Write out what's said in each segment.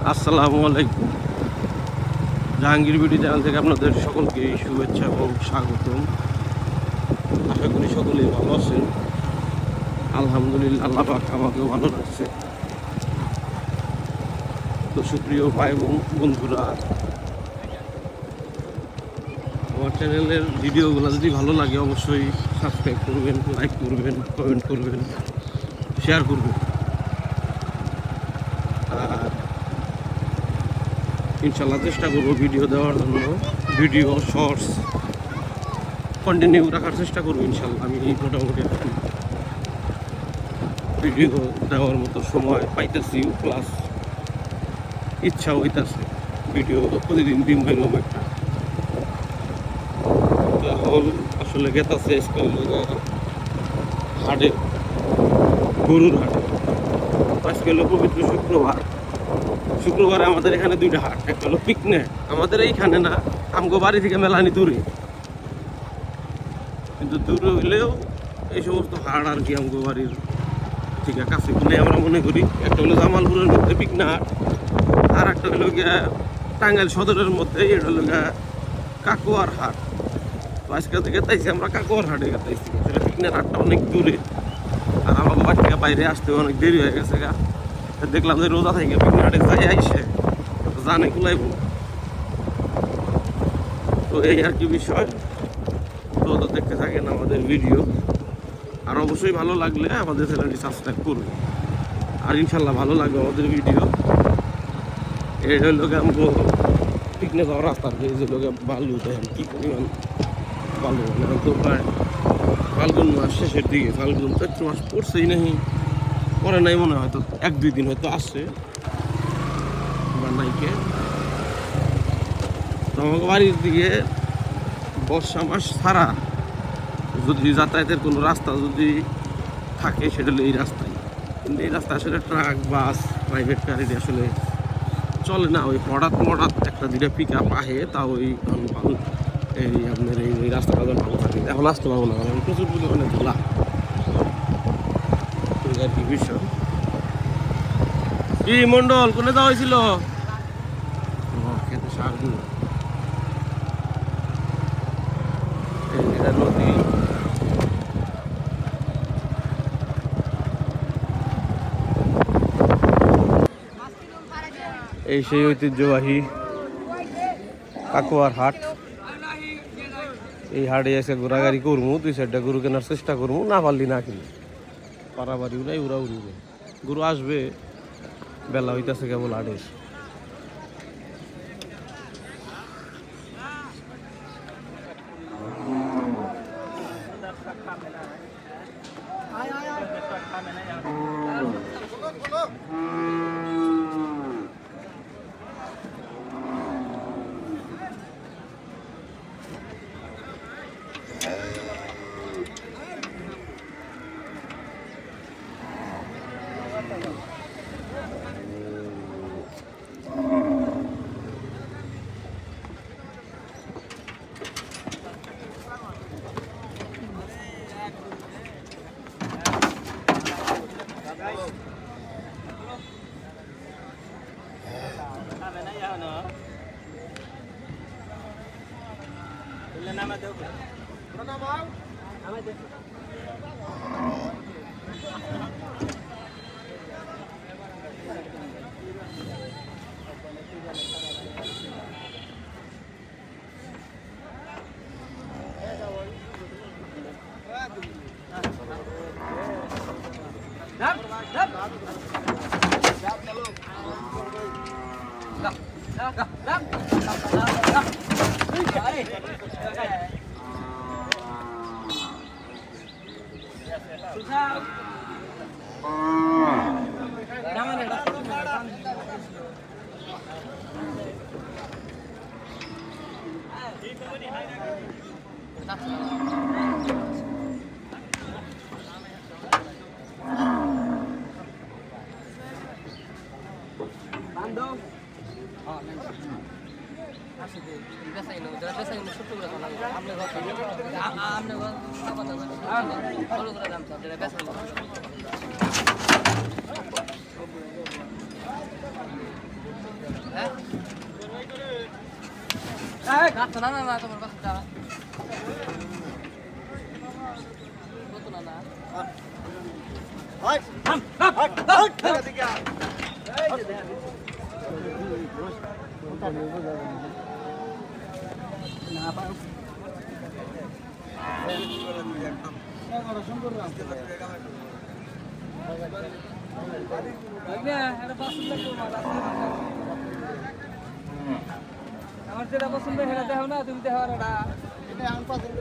আসসালামু আলাইকুম। Jahangir BD channel থেকে আপনাদের সকলকে শুভেচ্ছা এবং স্বাগতম। আশা করি সকলেই ভালো আছেন। আলহামদুলিল্লাহ, আল্লাহ পাক আমাকেও ভালো রাখছে। তো সুপ্রিয় ভাই এবং বন্ধুরা, আমার চ্যানেলের ভিডিওগুলো যদি ভালো লাগে অবশ্যই সাবস্ক্রাইব করবেন, লাইক করবেন, কমেন্ট করবেন, শেয়ার করবেন। আর ইনশাল্লাহ চেষ্টা করবো ভিডিও দেওয়ার জন্য, ভিডিও শর্টস কন্টিনিউ রাখার চেষ্টা করবো ইনশাল্লাহ। আমি মোটামুটি ভিডিও দেওয়ার মতো সময় পাইতেছি, প্লাস ইচ্ছা হইতেছে ভিডিও প্রতিদিন দিন বেরোম একটা। এখন আসলে গেতাছে হাটে, গরুর হাটে। আজকে হলো পবিত্র শুক্রবারে আমাদের এখানে দুইটা হাট, একটা হলো পিকনিক, আমাদের এইখানে না, আমগো বাড়ি থেকে মেলানি দূরে, কিন্তু দূরে হইলেও এই সমস্ত হাট আর কি আমগো বাড়ির থেকে কাছে বলে আমরা মনে করি। একটা হলো জামালপুরের মধ্যে পিকনিক হাট, আর একটা হলো গিয়া টাঙ্গাইল সদরের মধ্যে, এটা হলো গিয়া কাকুয়ার হাট। তো আজকে থেকে তাইছি আমরা কাকুয়ার হাটে গেতাইছি। আসলে পিকনিক হাটটা অনেক দূরে, আর আমার বাড়ি থেকে বাইরে আসতে অনেক দেরি হয়ে গেছে গা। দেখলাম যে রোজা থেকে পিকনিক হাটে যাই আইসে জানে কুলাইব। তো এই আর কি বিষয়। তো দেখতে থাকেন আমাদের ভিডিও, আর অবশ্যই ভালো লাগলে আমাদের চ্যানেলটি সাবস্ক্রাইব করবে। আর ইনশাল্লাহ ভালো লাগবে আমাদের ভিডিও। এই হলো আমগো পিকনিক যাওয়ার রাস্তা, এই যে লোক বালু দেখেন কি পরিমাণ বালু। মানে তো প্রায় ফাল্গুন মাস শেষের দিকে, ফাল্গুন চৈত্র মাস পড়ছেই নাহি, পরে নাই মনে হয়, তো 1-2 দিন হয়তো আসছে বা নাইকে। তো আমাকে বাড়ির দিকে বর্ষা মাস ছাড়া যদি যাতায়াতের কোনো রাস্তা যদি থাকে সেটা হলো এই রাস্তায়। কিন্তু এই রাস্তা আসলে ট্রাক, বাস, প্রাইভেট গাড়ি আসলে চলে না। ওই হঠাৎ একটা দুইটা পিক আপ আহে, তা ওই এই আপনার এই রাস্তাটা যখন ভালো থাকে। এখন আসতে পারবো না, কারণ প্রচুর পরিমাণে ধোলা আর কি বিষয়। কি মন্ডল কোনে যাওয়া হয়েছিল? খেতে সার দিল। নদী, এই সেই ঐতিহ্যবাহী কাকুয়ার হাট। এই হাটে এসে ঘোরাঘুরি করবো, 2-4টা গরু কেনার চেষ্টা করবো, না পারলি না কিনি। পাড়াবাড়ি উড়াই উড়িবে, গরু আসবে, বেলা হইতেছে কেবল হাটের। আমার যেটা পছন্দ সেটা দেখো না, তুমি দেখো ওটা আমার পছন্দ।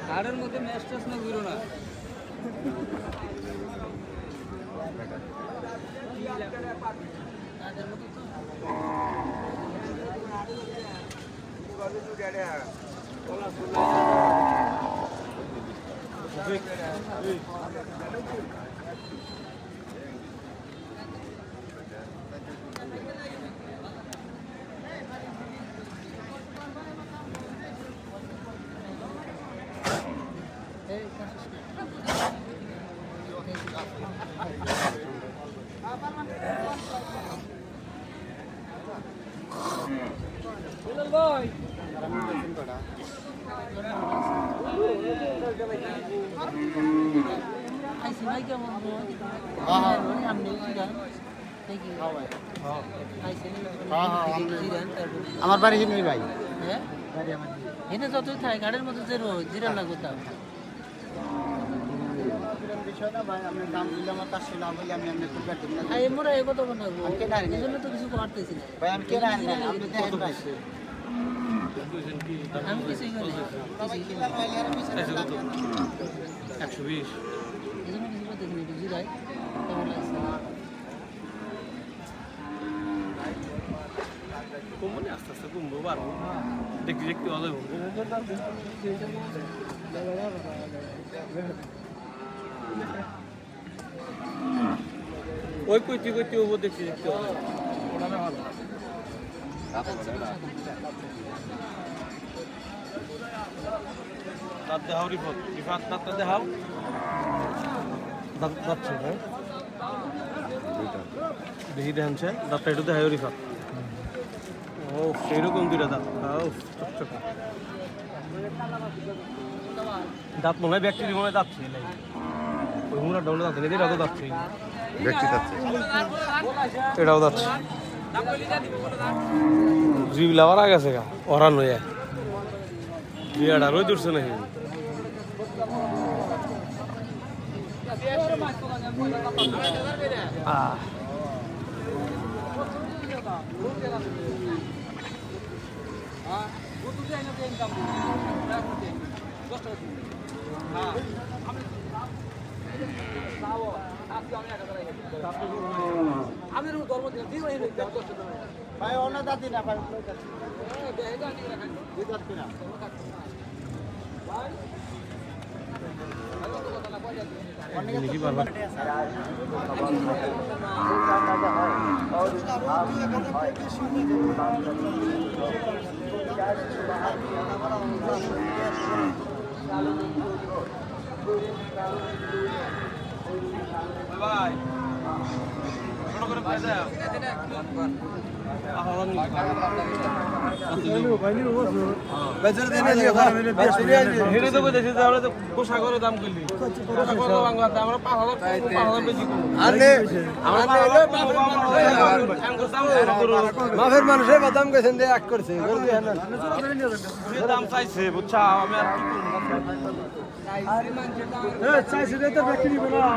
হাড়ের মধ্যে ম্যাচ টাচ না ঘুরো না। আমার বাড়ি নেই ভাই, এনে যতই থাকে গাড়ির মধ্যে যে জিরা না কোথাও বিষয় না ভাই, আপনি দাম দিলে আমার কাছে না বলে আমি এমনি খুব কাটি না মোরা এ কথা বানাবো, এই জন্য তো কিছু করতেছি না ভাই। আমি কেনা আনি না, আপনি দেখেন ভাই। আমি কিছুই করি না, 120 এই জন্য কিছু করতেছি না। জিরাই কেমন লাগছে কমবে, আস্তে আস্তে কমবো, পারবো দেখতে দেখতে ভালো হবে। ওই কইতে কইতে ও দেখতে দেখতে ভালো দাঁত দেখাও রিফাত দাঁতটা দেখাও, দাঁত যাচ্ছে হ্যাঁ দেখি দেখাচ্ছে দাঁতটা একটু দেখাও রিফাত। ও সেরকম দুইটা দাঁত, দাঁত মনে হয় ব্যক্তি মনে হয় যাচ্ছে, ওই মুড়া ডাউনে যাচ্ছে, এটাও তো যাচ্ছে, এটাও যাচ্ছে জিবলা ওরা গেছে গা ওরা নয় বিয়াটা রই দূরছে নাকি ভাই অন্য দাদি না ভাই, দেখি পারবা ভাই ছোট করে পাই দাও পোশাকের দাম করলি আমরা 5,000 মাফের মানুষের দাম গেছেন যে এক করছে দাম চাইছে বুঝছা, আমি আর কি করবো চাইছে তো ব্যক্তি নিব না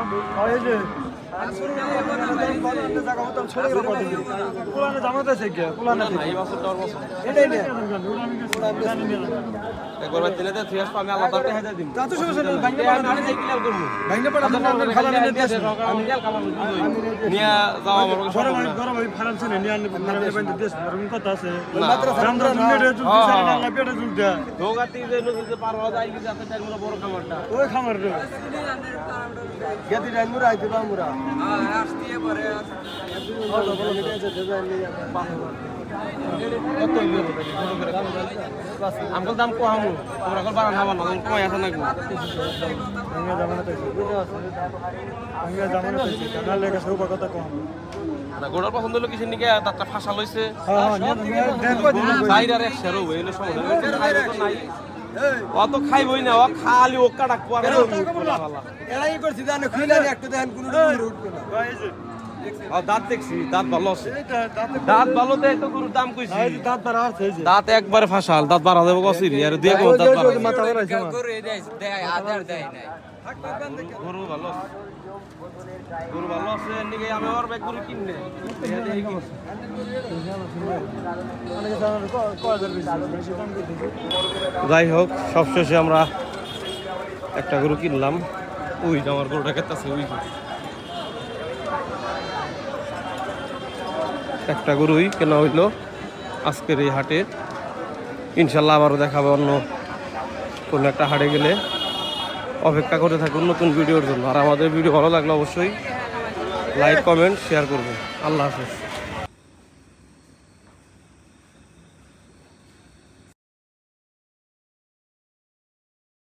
একবার দিলে তো ফ্রেশ পাবে আলাদা টাকা দিন তা তো সমস্যা নেই ভাঙতে পারে না ক্লিয়ার করব ভাঙতে পারে না খালা নিয়ে দিয়ে আমি গেল কামাল নিয়ে যাও আমার গরম ওই ফার্ম ছিল নিয়ে আনি ফার্মে বাইন্দে দেশ ফার্ম কত আছে মাত্র আমরা মিনিটে জুলতে সারা না পেটে জুলতে দোগাতি যে নদীতে পার হওয়া যায় কি যাতে টাইম বড় খামারটা ওই খামার রে গেতি টাইম মুরা আইতে বা মুরা হ্যাঁ আসতে পারে কত বড় মিনিটে আছে ডিজাইন নিয়ে কত ইয়ে হবে ছোট করে আমগো দাম কো আমু তোমরা কল বারান হবা না কই আছে নাকি আঙ্গা জামানা তো বুঝতে আছে আঙ্গা জামানা তো কানা লেগে সব কথা কম না গোড়ার পছন্দ হলো কিসের নিকে দাঁতটা ফাঁসা লইছে সাইডার এক শেরো হইলো সমস্যা নাই অত খাইবই না ও খালি ওকা ডাক পড়ে এরাই করছি জানো খুইলানি একটা দেখেন কোন উঠবে না দাঁত দেখছি দাঁত ভালো আছে দাঁত ভালো দেয় তো গরুর দাম কইছি দাঁত বাড়া আছে দাঁত একবারে ফাঁসাল দাঁত বাড়া দেব কসিরি আর দিয়ে কোন দাঁত বাড়া মাথা বাড়াইছে গরু দেয় আদার দেয় নাই গরু ভালো আছে গরু ভালো আছে নিকে আমি আর ব্যাগ গরু কিননে দেখি কি যাই হোক সবশেষে আমরা একটা গরু কিনলাম ওই আমার গরুটা কেতাছে ওই একটা গরুই কেনা হইলো আজকের এই হাটে ইনশাল্লাহ আবারও দেখাবে অন্য কোনো একটা হাটে গেলে অপেক্ষা করে থাকুন নতুন ভিডিওর জন্য আর আমাদের ভিডিও ভালো লাগলে অবশ্যই লাইক কমেন্ট শেয়ার করবেন আল্লাহ হাফেজ